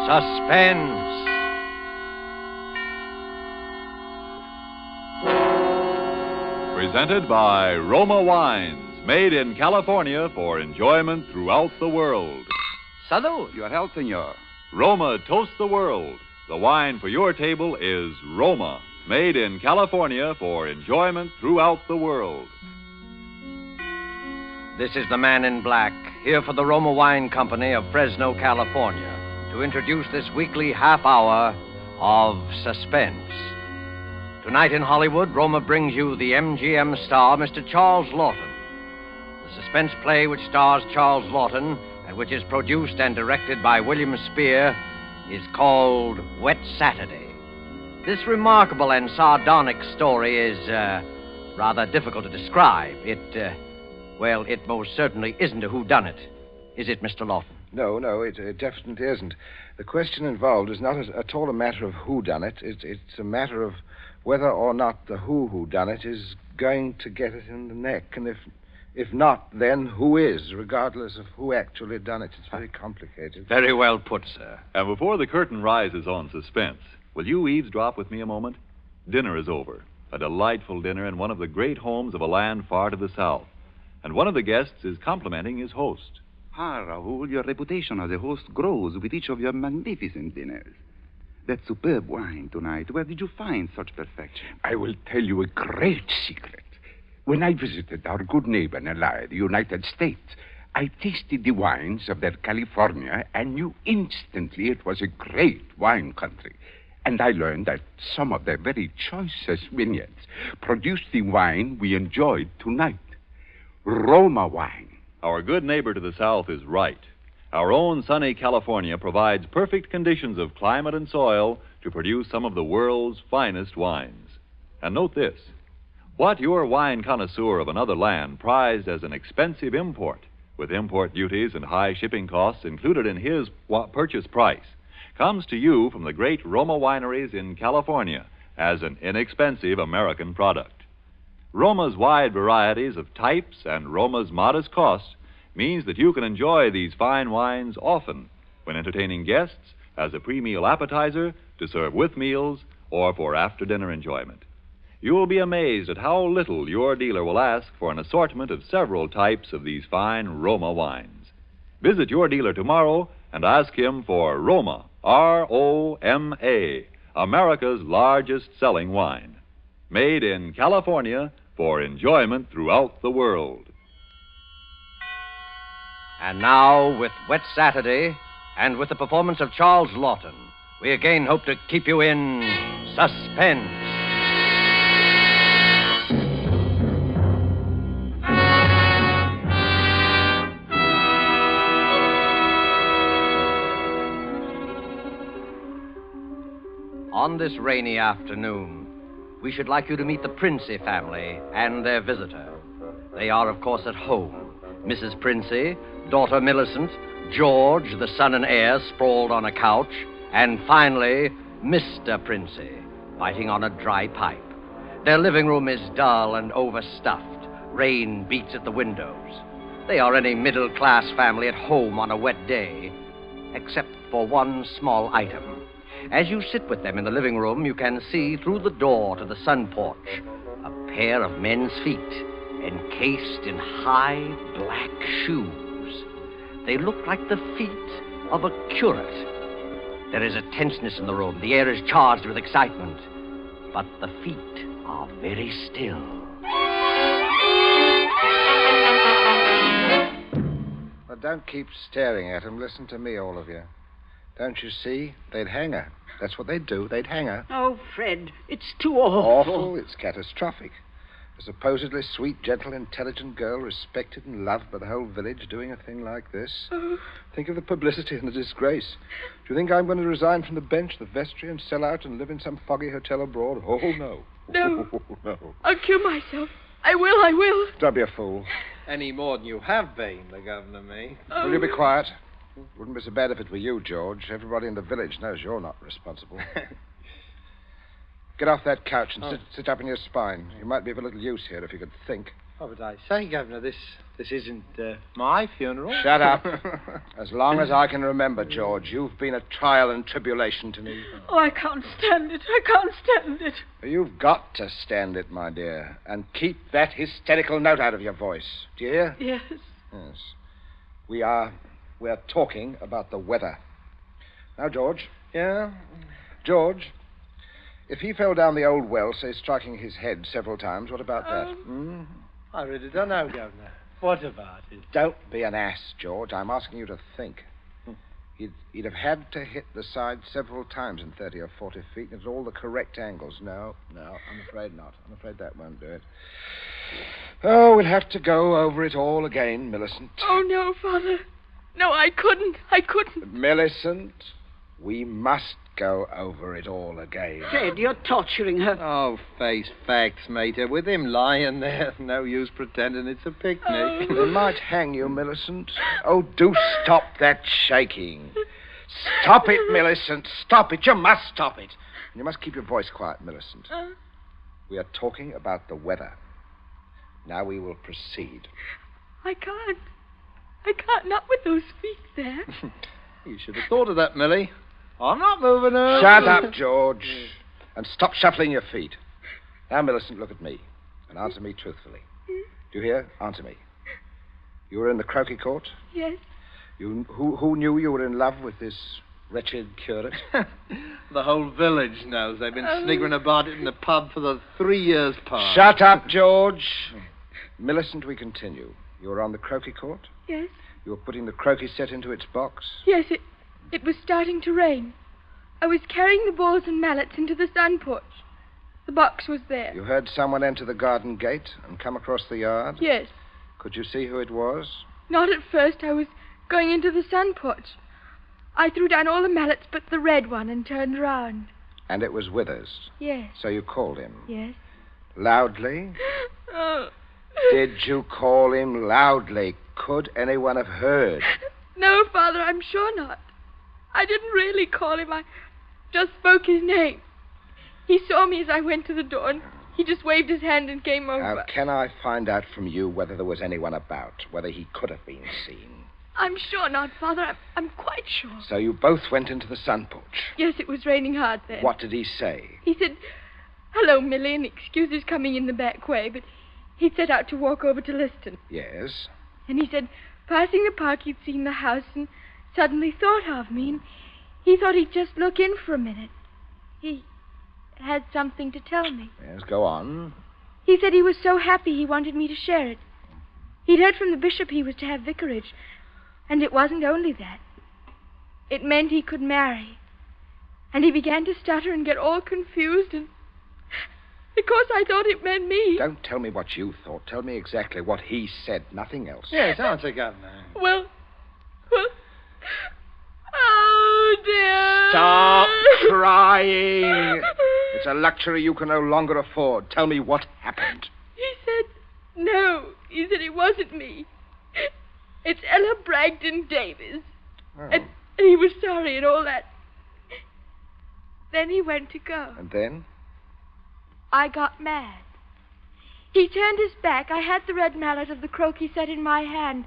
Suspense. Presented by Roma Wines, made in California for enjoyment throughout the world. Salud. Your health, senor. Roma toasts the world. The wine for your table is Roma, made in California for enjoyment throughout the world. This is the man in black, here for the Roma Wine Company of Fresno, California, to introduce this weekly half hour of Suspense. Tonight in Hollywood, Roma brings you the MGM star, Mr. Charles Lawton. The suspense play which stars Charles Lawton and which is produced and directed by William Spear is called Wet Saturday. This remarkable and sardonic story is rather difficult to describe. It most certainly isn't a whodunit. Is it, Mr. Lawton? No, it definitely isn't. The question involved is not at all a matter of who done it. It's a matter of whether or not the who done it is going to get it in the neck. And if not, then who is, regardless of who actually done it. It's very complicated. Very well put, sir. And before the curtain rises on Suspense, will you eavesdrop with me a moment? Dinner is over. A delightful dinner in one of the great homes of a land far to the south. And one of the guests is complimenting his host. Ah, Raoul, your reputation as a host grows with each of your magnificent dinners. That superb wine tonight, where did you find such perfection? I will tell you a great secret. When I visited our good neighbor, Nelai, the United States, I tasted the wines of their California and knew instantly it was a great wine country. And I learned that some of their very choicest vineyards produced the wine we enjoyed tonight. Roma wine. Our good neighbor to the south is right. Our own sunny California provides perfect conditions of climate and soil to produce some of the world's finest wines. And note this. What your wine connoisseur of another land prized as an expensive import, with import duties and high shipping costs included in his purchase price, comes to you from the great Roma wineries in California as an inexpensive American product. Roma's wide varieties of types and Roma's modest costs means that you can enjoy these fine wines often when entertaining guests as a pre-meal appetizer, to serve with meals, or for after-dinner enjoyment. You will be amazed at how little your dealer will ask for an assortment of several types of these fine Roma wines. Visit your dealer tomorrow and ask him for Roma, R-O-M-A, America's largest selling wine. Made in California for enjoyment throughout the world. And now, with Wet Saturday, and with the performance of Charles Lawton, we again hope to keep you in suspense. On this rainy afternoon, we should like you to meet the Princey family and their visitor. They are, of course, at home. Mrs. Princey, daughter Millicent, George, the son and heir, sprawled on a couch, and finally, Mr. Princey, biting on a dry pipe. Their living room is dull and overstuffed. Rain beats at the windows. They are any middle-class family at home on a wet day, except for one small item. As you sit with them in the living room, you can see through the door to the sun porch a pair of men's feet encased in high black shoes. They look like the feet of a curate. There is a tenseness in the room. The air is charged with excitement. But the feet are very still. Well, don't keep staring at him. Listen to me, all of you. Don't you see? They'd hang her. That's what they'd do. They'd hang her. Oh, Fred, it's too awful. Awful? It's catastrophic. A supposedly sweet, gentle, intelligent girl, respected and loved by the whole village, doing a thing like this. Think of the publicity and the disgrace. Do you think I'm going to resign from the bench, the vestry, and sell out and live in some foggy hotel abroad? Oh, no. No. Oh, no. I'll kill myself. I will. Don't be a fool. Any more than you have been, the governor may. Will you be quiet? Wouldn't be so bad if it were you, George. Everybody in the village knows you're not responsible. Get off that couch and sit up in your spine. You might be of a little use here if you could think. Oh, but I say, Governor, this isn't my funeral. Shut up. As long as I can remember, George, you've been a trial and tribulation to me. Oh, I can't stand it. I can't stand it. You've got to stand it, my dear, and keep that hysterical note out of your voice. Do you hear? Yes. Yes. We're talking about the weather. Now, George. Yeah? George, if he fell down the old well, say, striking his head several times, what about that? I really don't know, Governor. What about it? Don't be an ass, George. I'm asking you to think. He'd have had to hit the side several times in 30 or 40 feet, and at all the correct angles. No, I'm afraid not. I'm afraid that won't do it. Oh, we'll have to go over it all again, Millicent. Oh, no, Father. No, I couldn't. Millicent, we must go over it all again. Fred, you're torturing her. Oh, face facts, mater. With him lying there, no use pretending it's a picnic. They might hang you, Millicent. Oh, do stop that shaking. Stop it, Millicent. Stop it. You must stop it. And you must keep your voice quiet, Millicent. We are talking about the weather. Now we will proceed. I can't, not with those feet there. You should have thought of that, Millie. I'm not moving her. Shut up, George. And stop shuffling your feet. Now, Millicent, look at me. And answer me truthfully. Do you hear? Answer me. You were in the croquet court? Yes. Who knew you were in love with this wretched curate? The whole village knows. They've been sniggering about it in the pub for the 3 years past. Shut up, George. Millicent, we continue. You were on the croquet court? Yes. You were putting the croquet set into its box? Yes, it was starting to rain. I was carrying the balls and mallets into the sun porch. The box was there. You heard someone enter the garden gate and come across the yard? Yes. Could you see who it was? Not at first. I was going into the sun porch. I threw down all the mallets but the red one and turned round. And it was Withers? Yes. So you called him? Yes. Loudly? Oh. Did you call him loudly? Could anyone have heard? No, Father, I'm sure not. I didn't really call him. I just spoke his name. He saw me as I went to the door, and he just waved his hand and came over. Now, can I find out from you whether there was anyone about, whether he could have been seen? I'm sure not, Father. I'm quite sure. So you both went into the sun porch? Yes, it was raining hard then. What did he say? He said, "Hello, Millie," and excuse his coming in the back way, but he'd set out to walk over to Liston. Yes? And he said, passing the park, he'd seen the house and suddenly thought of me, and he thought he'd just look in for a minute. He had something to tell me. Yes, go on. He said he was so happy he wanted me to share it. He'd heard from the bishop he was to have vicarage, and it wasn't only that. It meant he could marry. And he began to stutter and get all confused, and because I thought it meant me. Don't tell me what you thought. Tell me exactly what he said, nothing else. Yes, answer, Governor. Well, oh, dear. Stop crying. It's a luxury you can no longer afford. Tell me what happened. He said, no. He said it wasn't me. It's Ella Bragdon Davis. Oh. And he was sorry and all that. Then he went to go. And then? I got mad. He turned his back. I had the red mallet of the croquet set in my hand.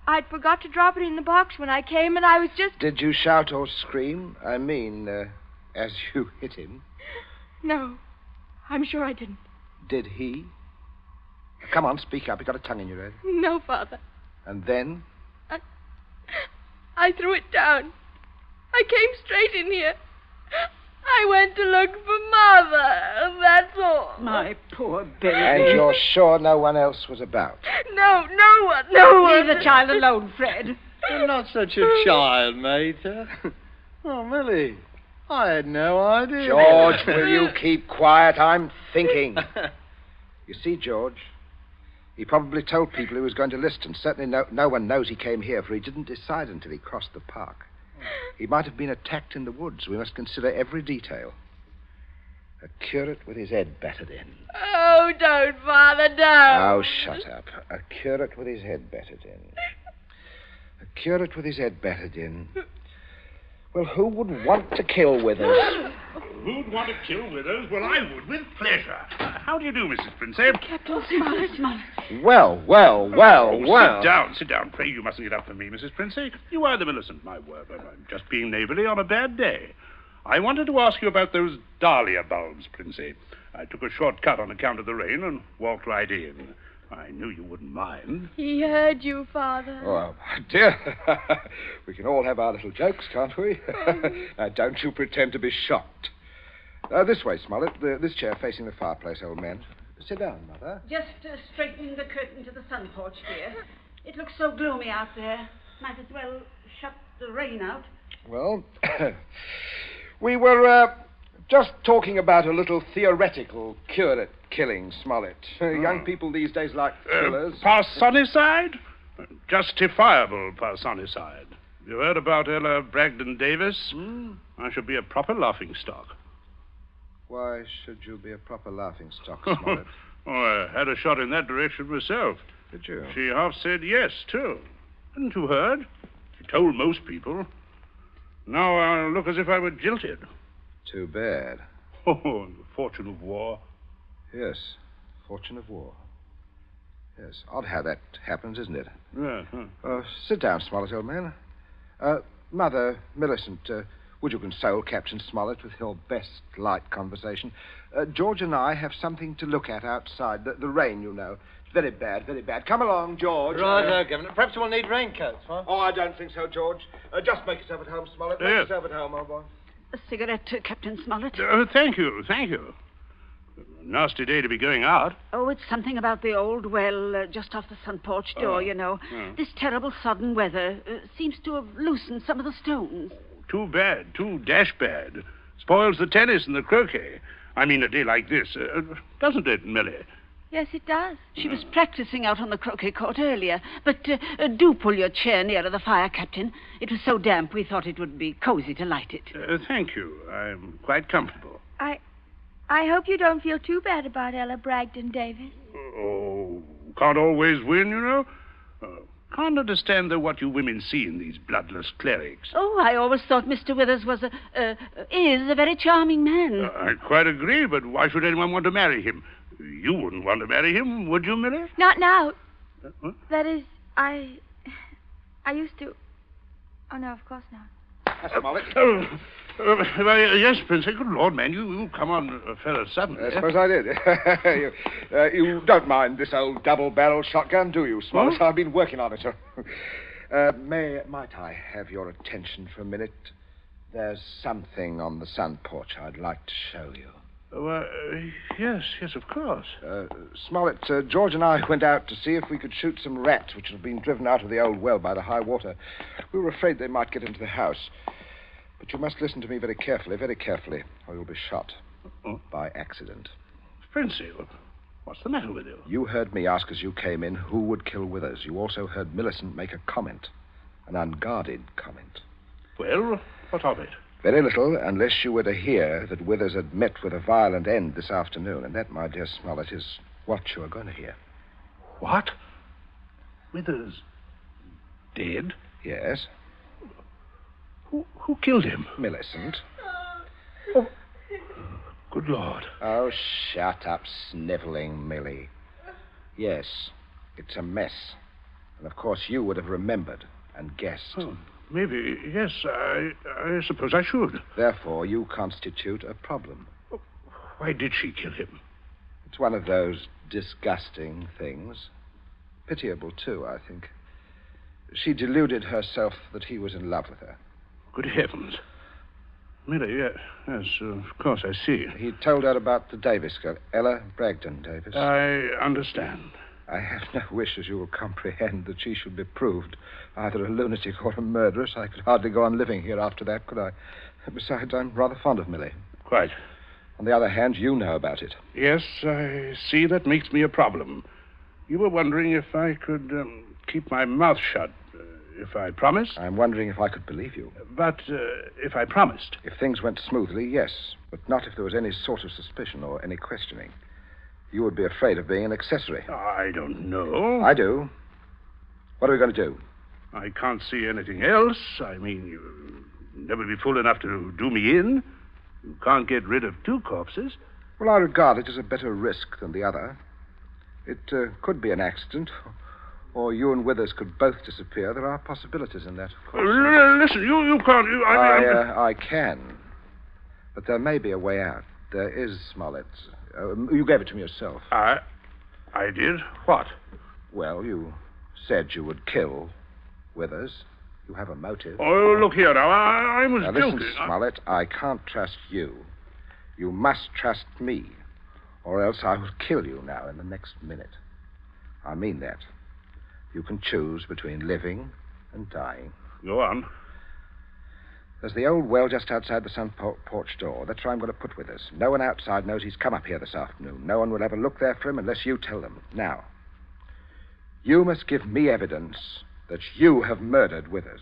I'd forgot to drop it in the box when I came, and I was just... Did you shout or scream? I mean, as you hit him? No, I'm sure I didn't. Did he? Come on, speak up. You've got a tongue in your head. No, Father. And then? I threw it down. I came straight in here. I went to look for Mother, that's all. My poor baby. And you're sure no one else was about? No one. Leave the child alone, Fred. You're not such a child, mater. Oh, Millie, I had no idea. George, will you keep quiet? I'm thinking. You see, George, he probably told people he was going to Liston. Certainly no one knows he came here, for he didn't decide until he crossed the park. He might have been attacked in the woods. We must consider every detail. A curate with his head battered in. Oh, don't, Father, don't. Oh, shut up. A curate with his head battered in. A curate with his head battered in. Well, who would want to kill Withers? Who'd want to kill Withers? Well, I would, with pleasure. How do you do, Mrs. Princey? Captain Smollett. Well. Sit down. Pray, you mustn't get up for me, Mrs. Princey. You are the Millicent, my word. I'm just being neighborly on a bad day. I wanted to ask you about those dahlia bulbs, Princey. I took a short cut on account of the rain and walked right in. I knew you wouldn't mind. He heard you, Father. Oh, dear. We can all have our little jokes, can't we? Now, don't you pretend to be shocked. This way, Smollett. This chair facing the fireplace, old man. Sit down, Mother. Just straightening the curtain to the sun porch, dear. It looks so gloomy out there. Might as well shut the rain out. Well, we were just talking about a little theoretical cure at killing, Smollett. Young people these days like thrillers. Parsonicide? Justifiable parsonicide. You heard about Ella Bragdon Davis? I should be a proper laughingstock. Why should you be a proper laughingstock, Smollett? Oh, I had a shot in that direction myself. Did you? She half said yes, too. Hadn't you heard? She told most people. Now I look as if I were jilted. Too bad. Oh, the fortune of war. Yes, fortune of war. Yes, odd how that happens, isn't it? Yeah. Sit down, Smollett, old man. Mother, Millicent, would you console Captain Smollett with your best light conversation? George and I have something to look at outside. The rain, you know. It's very bad, very bad. Come along, George. Right, Governor. Perhaps we'll need raincoats, huh? Oh, I don't think so, George. Just make yourself at home, Smollett. Make yourself at home, old boy. A cigarette, Captain Smollett? Thank you. Nasty day to be going out. Oh, it's something about the old well just off the sun porch door, you know. This terrible sudden weather seems to have loosened some of the stones. Too bad. Too dash bad. Spoils the tennis and the croquet. I mean, a day like this, doesn't it, Millie? Yes, it does. She was practicing out on the croquet court earlier. But do pull your chair nearer the fire, Captain. It was so damp we thought it would be cozy to light it. Thank you. I'm quite comfortable. I hope you don't feel too bad about Ella Bragdon Davis. Oh, can't always win, you know. Can't understand, though, what you women see in these bloodless clerics. Oh, I always thought Mr. Withers was is a very charming man. I quite agree, but why should anyone want to marry him? You wouldn't want to marry him, would you, Millie? Not now. What? That is, I used to. Oh, no, of course not. Smollett. Yes, Princey. Good Lord, man. You come on a fellow suddenly. I suppose I did. You don't mind this old double-barrel shotgun, do you, Smollett? Huh? I've been working on it. Might I have your attention for a minute? There's something on the sun porch I'd like to show you. Yes, of course. Smollett, George and I went out to see if we could shoot some rats which had been driven out of the old well by the high water. We were afraid they might get into the house. But you must listen to me very carefully, or you'll be shot. By accident. Princey, what's the matter with you? You heard me ask as you came in who would kill Withers. You also heard Millicent make a comment. An unguarded comment. Well, what of it? Very little, unless you were to hear that Withers had met with a violent end this afternoon. And that, my dear Smollett, is what you are going to hear. What? Withers dead? Yes. Who killed him? Millicent. Oh. Good Lord. Oh, shut up, sniveling Millie. Yes, it's a mess. And of course you would have remembered and guessed. Oh, maybe, yes, I suppose I should. Therefore, you constitute a problem. Why did she kill him? It's one of those disgusting things. Pitiable, too, I think. She deluded herself that he was in love with her. Good heavens. Millie, yes, of course, I see. He told her about the Davis girl, Ella Bragdon Davis. I understand. I have no wish, as you will comprehend, that she should be proved either a lunatic or a murderess. I could hardly go on living here after that, could I? Besides, I'm rather fond of Millie. Quite. On the other hand, you know about it. Yes, I see that makes me a problem. You were wondering if I could keep my mouth shut. If I promised? I'm wondering if I could believe you. But if I promised? If things went smoothly, yes. But not if there was any sort of suspicion or any questioning. You would be afraid of being an accessory. I don't know. I do. What are we going to do? I can't see anything else. I mean, you'll never be fool enough to do me in. You can't get rid of two corpses. Well, I regard it as a better risk than the other. It could be an accident, or you and Withers could both disappear. There are possibilities in that, of course. Listen, you can't... I can. But there may be a way out. There is, Smollett. You gave it to me yourself. I did? What? Well, you said you would kill Withers. You have a motive. Oh, look here now. I was Listen, joking. Smollett, I can't trust you. You must trust me, or else I will kill you now in the next minute. I mean that. You can choose between living and dying. Go on. There's the old well just outside the sun porch door. That's where I'm going to put Withers. No one outside knows he's come up here this afternoon. No one will ever look there for him unless you tell them. Now, you must give me evidence that you have murdered Withers.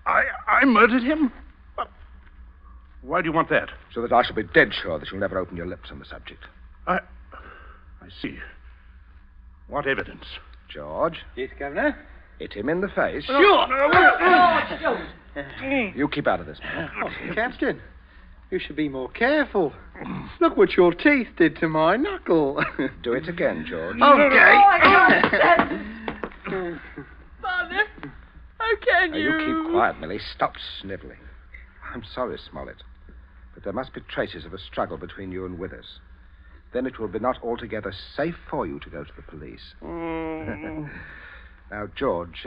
I murdered him? Why do you want that? So that I shall be dead sure that you'll never open your lips on the subject. I see. What evidence? George. Yes, Governor? Hit him in the face. Sure. You keep out of this, man. Oh, Captain, you should be more careful. Look what your teeth did to my knuckle. Do it again, George. Okay. Father, how can Now, you keep quiet, Millie. Stop sniveling. I'm sorry, Smollett, but there must be traces of a struggle between you and Withers. Then it will be not altogether safe for you to go to the police. Now, George,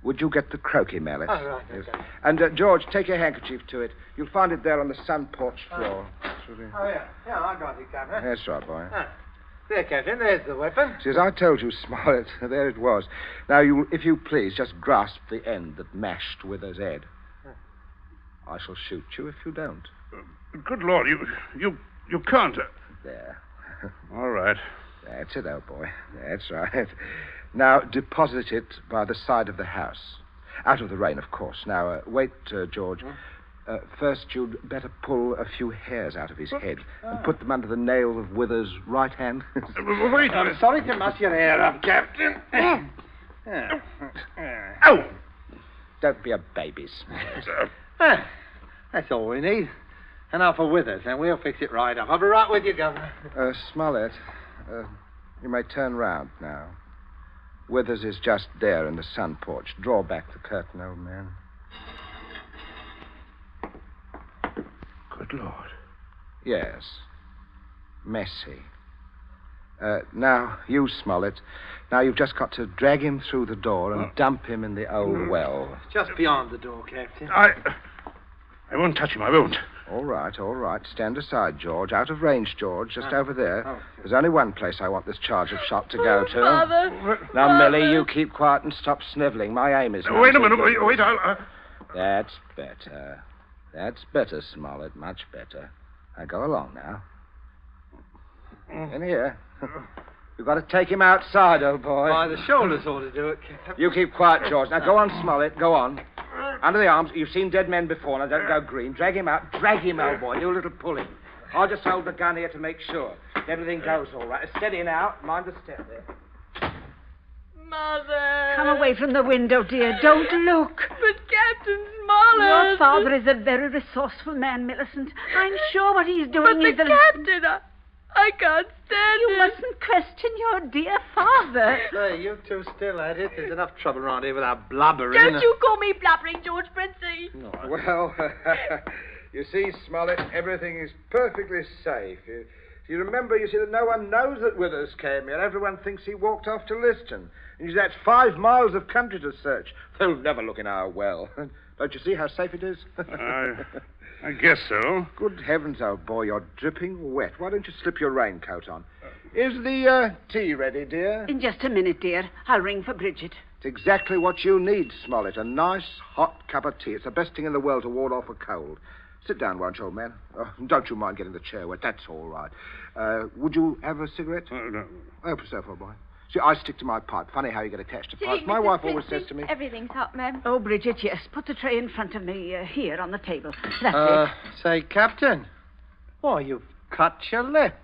would you get the croquet mallet? Oh, right, Yes. okay. And, George, take your handkerchief to it. You'll find it there on the sun porch floor. Oh, yeah. Yeah, I got it, Governor. That's right, boy. There, Captain, there's the weapon. See, as I told you, Smollett, there it was. Now, if you please, just grasp the end that mashed Withers' head. I shall shoot you if you don't. Good Lord, you can't. There. All right. That's it, old boy. That's right. Now, deposit it by the side of the house. Out of the rain, of course. Now, wait, George. First, you'd better pull a few hairs out of his head and put them under the nail of Withers' right hand. Wait. I'm sorry to mess your hair up, Captain. Ow! Don't be a baby, Smollett. That's all we need. And now for Withers, and we'll fix it right up. I'll be right with you, Governor. Smollett, you may turn round now. Withers is just there in the sun porch. Draw back the curtain, old man. Good Lord. Yes. Messy. Now, you, Smollett. Now, you've just got to drag him through the door and dump him in the old well. Just beyond the door, Captain. I won't touch him, I won't. All right, all right. Stand aside, George. Out of range, George. Just over there. Oh. There's only one place I want this charge of shot to go to. Father. Now, Father. Millie, you keep quiet and stop sniveling. My aim is... Wait a minute. Wait, I'll... That's better. That's better, Smollett. Much better. Now, go along now. In here. You've got to take him outside, old boy. By the shoulders ought to do it, Captain. You keep quiet, George. Now, go on, Smollett. Go on. Under the arms. You've seen dead men before. Now, don't go green. Drag him out. Drag him, old boy. Do a little pulling. I'll just hold the gun here to make sure. Everything goes all right. Steady now. Mind the step there. Mother. Come away from the window, dear. Don't look. But Captain Smollett. Your father is a very resourceful man, Millicent. I'm sure what he's doing But is the captain, I can't stand You it. mustn't question your dear father. Hey, you two still at it. There's enough trouble around here without blubbering. Don't you call me blubbering, George Princey. No, Well, you see, Smollett, everything is perfectly safe. You remember, that no one knows that Withers came here. Everyone thinks he walked off to Liston. And that's 5 miles of country to search. They'll never look in our well. Don't you see how safe it is? I guess so. Good heavens, old boy, you're dripping wet. Why don't you slip your raincoat on? Is the tea ready, dear? In just a minute, dear. I'll ring for Bridget. It's exactly what you need, Smollett. A nice, hot cup of tea. It's the best thing in the world to ward off a cold. Sit down, won't you, old man? Don't you mind getting the chair wet. That's all right. Would you have a cigarette? No. Help yourself, old boy. See, I stick to my pipe. Funny how you get attached to pipes. My wife always says to me... Everything's hot, ma'am. Oh, Bridget, yes. Put the tray in front of me here on the table. That's it. Say, Captain. Why, you've cut your lip.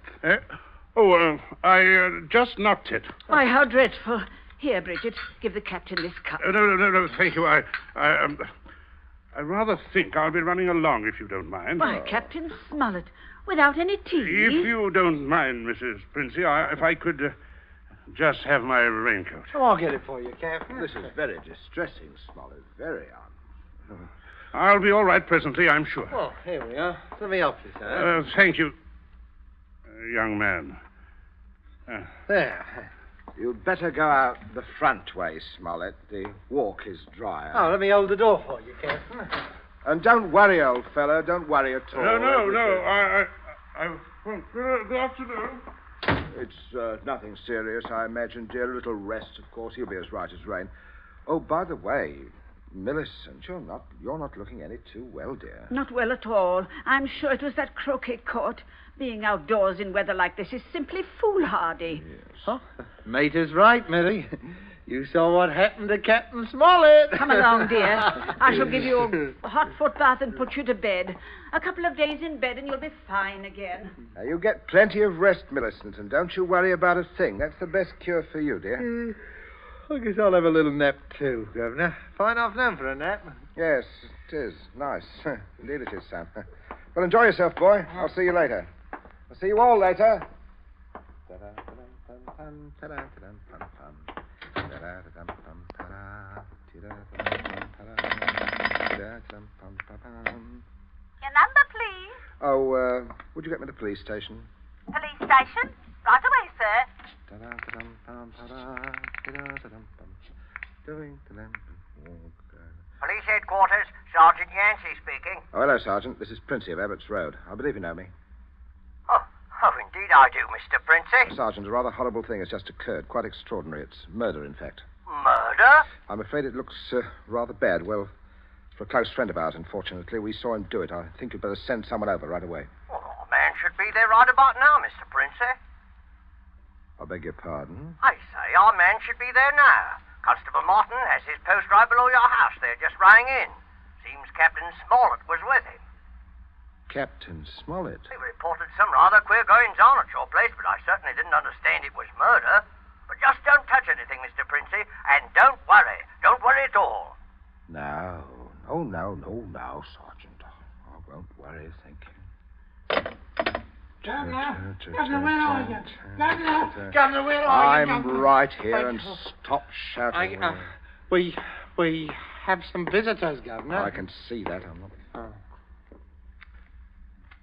I just knocked it. Why, how dreadful. Here, Bridget, give the captain this cup. No, thank you. I rather think I'll be running along, if you don't mind. Why, Captain Smollett, without any tea? If you don't mind, Mrs. Princey, if I could just have my raincoat. Oh, I'll get it for you, Captain. This is very distressing, Smollett. Very odd. I'll be all right presently, I'm sure. Oh, here we are. Let me help you, sir. Thank you, young man. There. You'd better go out the front way, Smollett. The walk is drier. Oh, let me hold the door for you, Captain. And don't worry, old fellow. Don't worry at all. No. I won't. Good afternoon. It's nothing serious, I imagine, dear. A little rest, of course. He'll be as right as rain. Oh, by the way, Millicent, you're not looking any too well, dear. Not well at all. I'm sure it was that croquet court. Being outdoors in weather like this is simply foolhardy. Yes. Huh? Mate is right, Millie. You saw what happened to Captain Smollett. Come along, dear. I shall give you a hot foot bath and put you to bed. A couple of days in bed and you'll be fine again. Now, you get plenty of rest, Millicent, and don't you worry about a thing. That's the best cure for you, dear. I guess I'll have a little nap, too, Governor. Fine afternoon for a nap. Yes, it is. Nice. Indeed it is, Sam. Well, enjoy yourself, boy. I'll see you later. I'll see you all later. Your number, please. Oh, would you get me to the police station? Police station? Right away, sir. Police headquarters, Sergeant Yancey speaking. Oh, hello, Sergeant. This is Princey of Abbott's Road. I believe you know me. Oh, indeed I do, Mr. Princey. Sergeant, a rather horrible thing has just occurred. Quite extraordinary. It's murder, in fact. Murder? I'm afraid it looks rather bad. Well, for a close friend of ours, unfortunately, we saw him do it. I think you'd better send someone over right away. Well, a man should be there right about now, Mr. Princey. I beg your pardon? I say our man should be there now. Constable Martin has his post right below your house there, just rang in. Seems Captain Smollett was with him. Captain Smollett? He reported some rather queer goings-on at your place, but I certainly didn't understand it was murder. But just don't touch anything, Mr. Princey, and don't worry. Don't worry at all. No, Sergeant. I won't worry, thank you. Governor, where are you? Governor, where are you? I'm right here, and stop shouting. We have some visitors, Governor. I can see that. I'm not...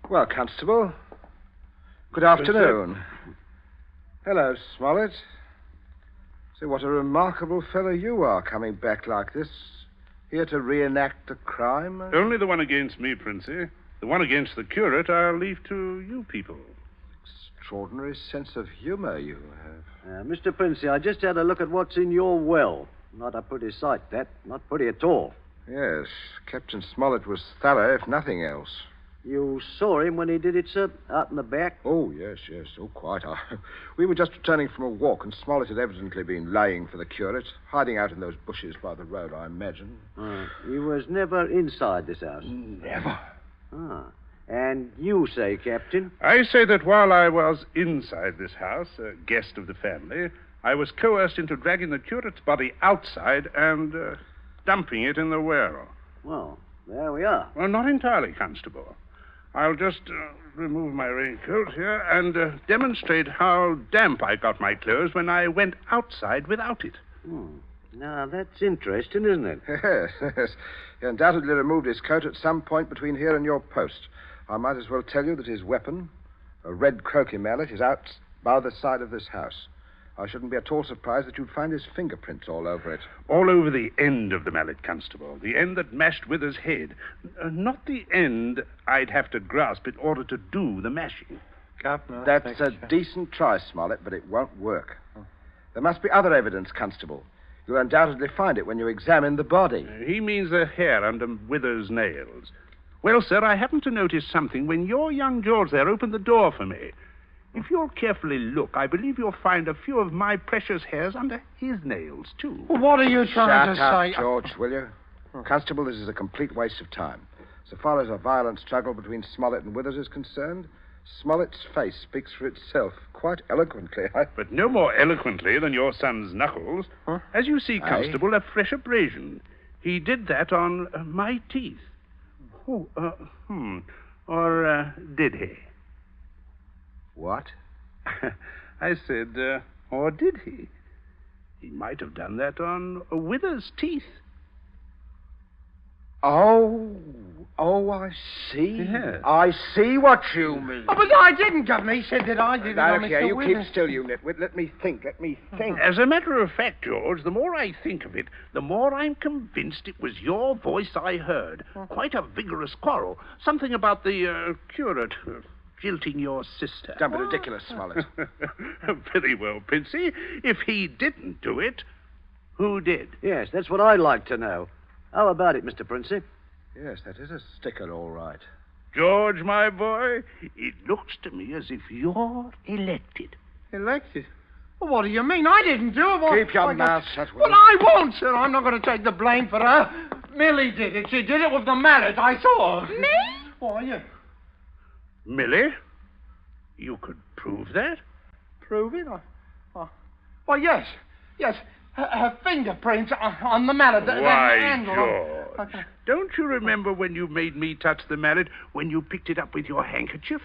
Well, Constable, good afternoon. Hello, Smollett. See, what a remarkable fellow you are, coming back like this. Here to reenact a crime. Only the one against me, Princey. The one against the curate I'll leave to you people. Extraordinary sense of humor you have. Mr. Princey, I just had a look at what's in your well. Not a pretty sight, that. Not pretty at all. Yes, Captain Smollett was thorough, if nothing else. You saw him when he did it, sir, out in the back? Oh, yes. Oh, quite. We were just returning from a walk, and Smollett had evidently been laying for the curate, hiding out in those bushes by the road, I imagine. He was never inside this house? Never. And you say, Captain? I say that while I was inside this house, a guest of the family, I was coerced into dragging the curate's body outside and dumping it in the well. Well, there we are. Well, not entirely, Constable. I'll just remove my raincoat here and demonstrate how damp I got my clothes when I went outside without it. Now, that's interesting, isn't it? Yes. He undoubtedly removed his coat at some point between here and your post. I might as well tell you that his weapon, a red croquet mallet, is out by the side of this house. I shouldn't be at all surprised that you'd find his fingerprints all over it. All over the end of the mallet, Constable. The end that mashed Withers' head. Not the end I'd have to grasp in order to do the mashing. Governor, that's a decent try, Smollett, but it won't work. There must be other evidence, Constable. You'll undoubtedly find it when you examine the body. He means the hair under Withers' nails. Well, sir, I happened to notice something when your young George there opened the door for me. If you'll carefully look, I believe you'll find a few of my precious hairs under his nails, too. What are you trying to say? Shut up, George, will you? Constable, this is a complete waste of time. So far as a violent struggle between Smollett and Withers is concerned, Smollett's face speaks for itself quite eloquently. But no more eloquently than your son's knuckles. Huh? As you see, Aye. Constable, a fresh abrasion. He did that on my teeth. Oh, Or did he? What? I said, or did he? He might have done that on Wither's teeth. Oh, I see. Yes. I see what you mean. Oh, but I didn't, Governor. He said that I did it on Now, look here, Mr. you Withers. keep still, you nitwit. Let me think. As a matter of fact, George, the more I think of it, the more I'm convinced it was your voice I heard. Quite a vigorous quarrel. Something about the curate jilting your sister. Don't be ridiculous, Smollett. Very well, Princey. If he didn't do it, who did? Yes, that's what I'd like to know. How about it, Mr. Princey? Yes, that is a sticker, all right. George, my boy, it looks to me as if you're elected. Elected? Well, what do you mean? I didn't do it. Well, Keep your mouth shut, will Well, you? I won't, sir. I'm not going to take the blame for her. Millie did it. She did it with the mallet. I saw her. Me? Why, yeah. Millie? You could prove that? Prove it? Well, yes. Yes. Her fingerprints on the mallet. The Why, handle. George, don't you remember when you made me touch the mallet when you picked it up with your handkerchief?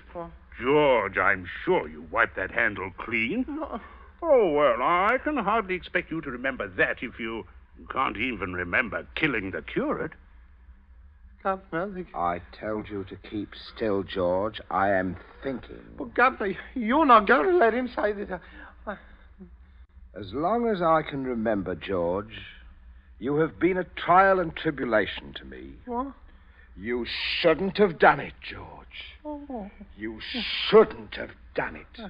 George, I'm sure you wiped that handle clean. No. Oh, well, I can hardly expect you to remember that if you can't even remember killing the curate. I told you to keep still, George. I am thinking. Well, Governor, you're not going to let him say that. As long as I can remember, George, you have been a trial and tribulation to me. What? You shouldn't have done it, George. Oh. You shouldn't have done it.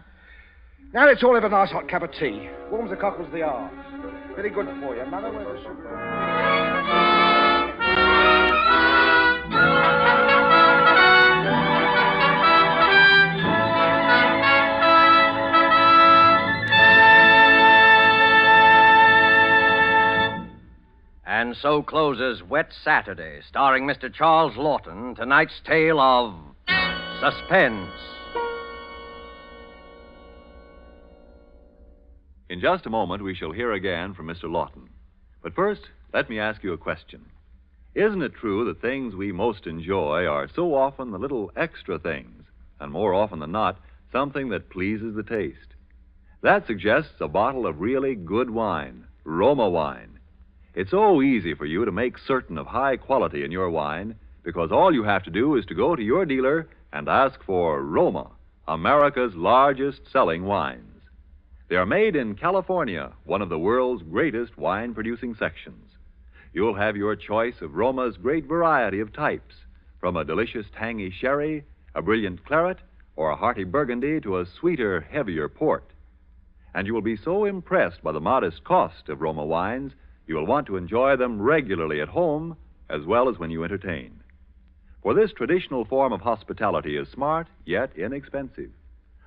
Now let's all have a nice hot cup of tea. Warms the cockles of the arms. Very good for you, Mother. Where's the sugar? And so closes Wet Saturday, starring Mr. Charles Lawton, tonight's tale of Suspense. In just a moment, we shall hear again from Mr. Lawton. But first, let me ask you a question. Isn't it true that things we most enjoy are so often the little extra things, and more often than not, something that pleases the taste? That suggests a bottle of really good wine, Roma wine. It's so easy for you to make certain of high quality in your wine because all you have to do is to go to your dealer and ask for Roma, America's largest selling wines. They are made in California, one of the world's greatest wine-producing sections. You'll have your choice of Roma's great variety of types, from a delicious tangy sherry, a brilliant claret, or a hearty burgundy to a sweeter, heavier port. And you will be so impressed by the modest cost of Roma wines, you will want to enjoy them regularly at home as well as when you entertain. For this traditional form of hospitality is smart, yet inexpensive.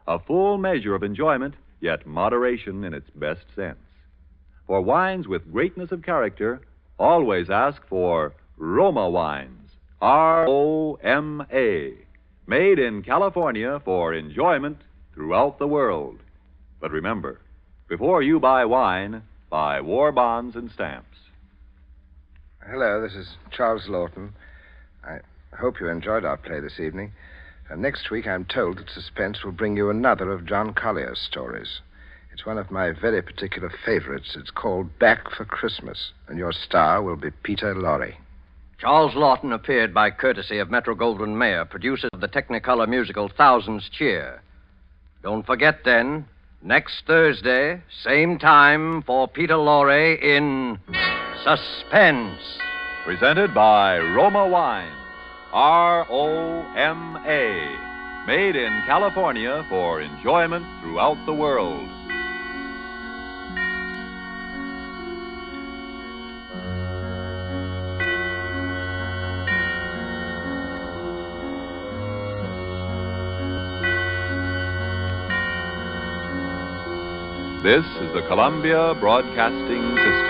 A full measure of enjoyment, yet moderation in its best sense. For wines with greatness of character, always ask for Roma wines. R-O-M-A. Made in California for enjoyment throughout the world. But remember, before you buy wine, buy war bonds and stamps. Hello, this is Charles Lawton. I hope you enjoyed our play this evening. Next week, I'm told that Suspense will bring you another of John Collier's stories. It's one of my very particular favorites. It's called Back for Christmas, and your star will be Peter Lorre. Charles Lawton appeared by courtesy of Metro-Goldwyn-Mayer, producers of the Technicolor musical Thousands Cheer. Don't forget, then, next Thursday, same time, for Peter Lorre in Suspense. Presented by Roma Wines. R-O-M-A. Made in California for enjoyment throughout the world. This is the Columbia Broadcasting System.